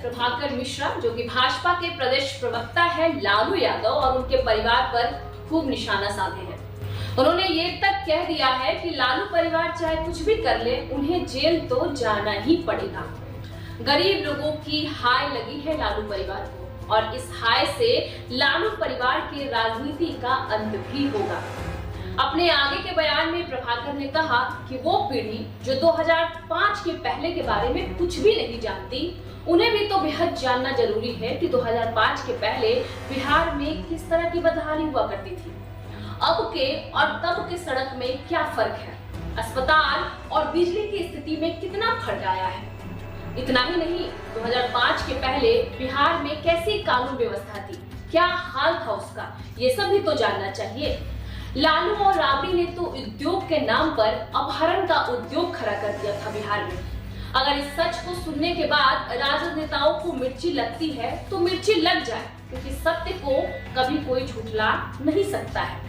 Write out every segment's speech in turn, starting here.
प्रभाकर मिश्रा, जो कि भाजपा के प्रदेश प्रवक्ता है लालू यादव, और उनके परिवार पर खूब निशाना साधे हैं। उन्होंने ये तक कह दिया है कि लालू परिवार चाहे कुछ भी कर ले, उन्हें जेल तो जाना ही पड़ेगा। गरीब लोगों की हाय लगी है लालू परिवार को, और इस हाय से लालू परिवार की राजनीति का अंत भी होगा। अपने आगे के बयान में प्रभाकर ने कहा कि वो पीढ़ी जो 2005 के पहले के बारे में कुछ भी नहीं जानती, उन्हें भी तो बेहद जानना जरूरी है कि 2005 के पहले बिहार में किस तरह की बदहाली हुआ करती थी। अब के और तब के सड़क में क्या फर्क है, अस्पताल और बिजली की स्थिति में कितना फर्क आया है। इतना ही नहीं, 2005 के पहले बिहार में कैसी कानून व्यवस्था थी, क्या हाल था उसका, ये सब भी तो जानना चाहिए। लालू और राबड़ी ने तो उद्योग के नाम पर अपहरण का उद्योग खड़ा कर दिया था बिहार में। अगर इस सच को सुनने के बाद राजद नेताओं को मिर्ची लगती है तो मिर्ची लग जाए, क्योंकि सत्य को कभी कोई झुठला नहीं सकता है।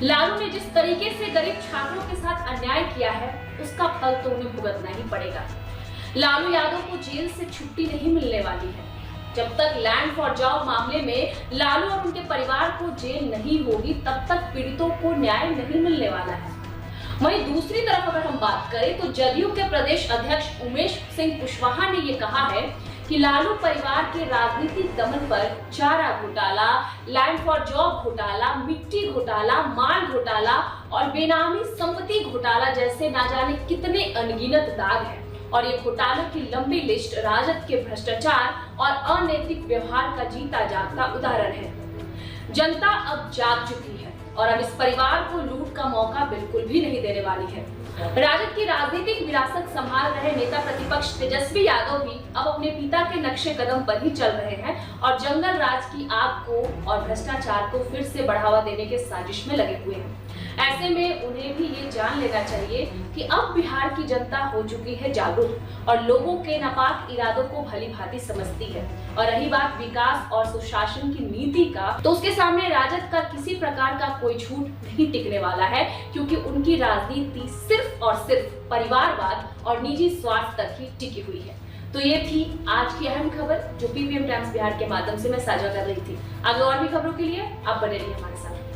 लालू ने जिस तरीके से गरीब छात्रों के साथ अन्याय किया है, उसका फल तो उन्हें भुगतना ही पड़ेगा। लालू यादव को जेल से छुट्टी नहीं मिलने वाली है। जब तक लैंड फॉर जॉब मामले में लालू और उनके परिवार को जेल नहीं होगी, तब तक पीड़ितों को न्याय नहीं मिलने वाला है। वहीं दूसरी तरफ अगर हम बात करें तो जदयू के प्रदेश अध्यक्ष उमेश सिंह कुशवाहा ने ये कहा है कि लालू परिवार के राजनीतिक दमन पर चारा घोटाला, लैंड फॉर जॉब घोटाला, मिट्टी घोटाला, माल घोटाला और बेनामी संपत्ति घोटाला जैसे ना जाने कितने अनगिनत दाग हैं। और ये घोटालों की लंबी लिस्ट राजद के भ्रष्टाचार और अनैतिक व्यवहार का जीता जागता उदाहरण है। जनता अब जाग चुकी है और अब इस परिवार को लूट का मौका बिल्कुल भी नहीं देने वाली है। राजद की राजनीतिक विरासत संभाल रहे नेता प्रतिपक्ष तेजस्वी यादव भी अब अपने पिता के नक्शे कदम पर ही चल रहे हैं और जंगल राज की आग को और भ्रष्टाचार को फिर से बढ़ावा देने के साजिश में लगे हुए हैं। ऐसे में उन्हें भी ये जान लेना चाहिए कि अब बिहार की जनता हो चुकी है जागरूक और लोगों के नापाक इरादों को भली भांति समझती है। और रही बात विकास और सुशासन की नीति का, तो उसके सामने राजद का किसी प्रकार का कोई झूठ नहीं टिकने वाला है, क्योंकि उनकी राजनीति सिर्फ और सिर्फ परिवारवाद और निजी स्वार्थ तक ही टिकी हुई है। तो ये थी आज की अहम खबर जो पीपीएम टाइम्स बिहार के माध्यम से मैं साझा कर रही थी। आगे और भी खबरों के लिए आप बने रहिए हमारे साथ।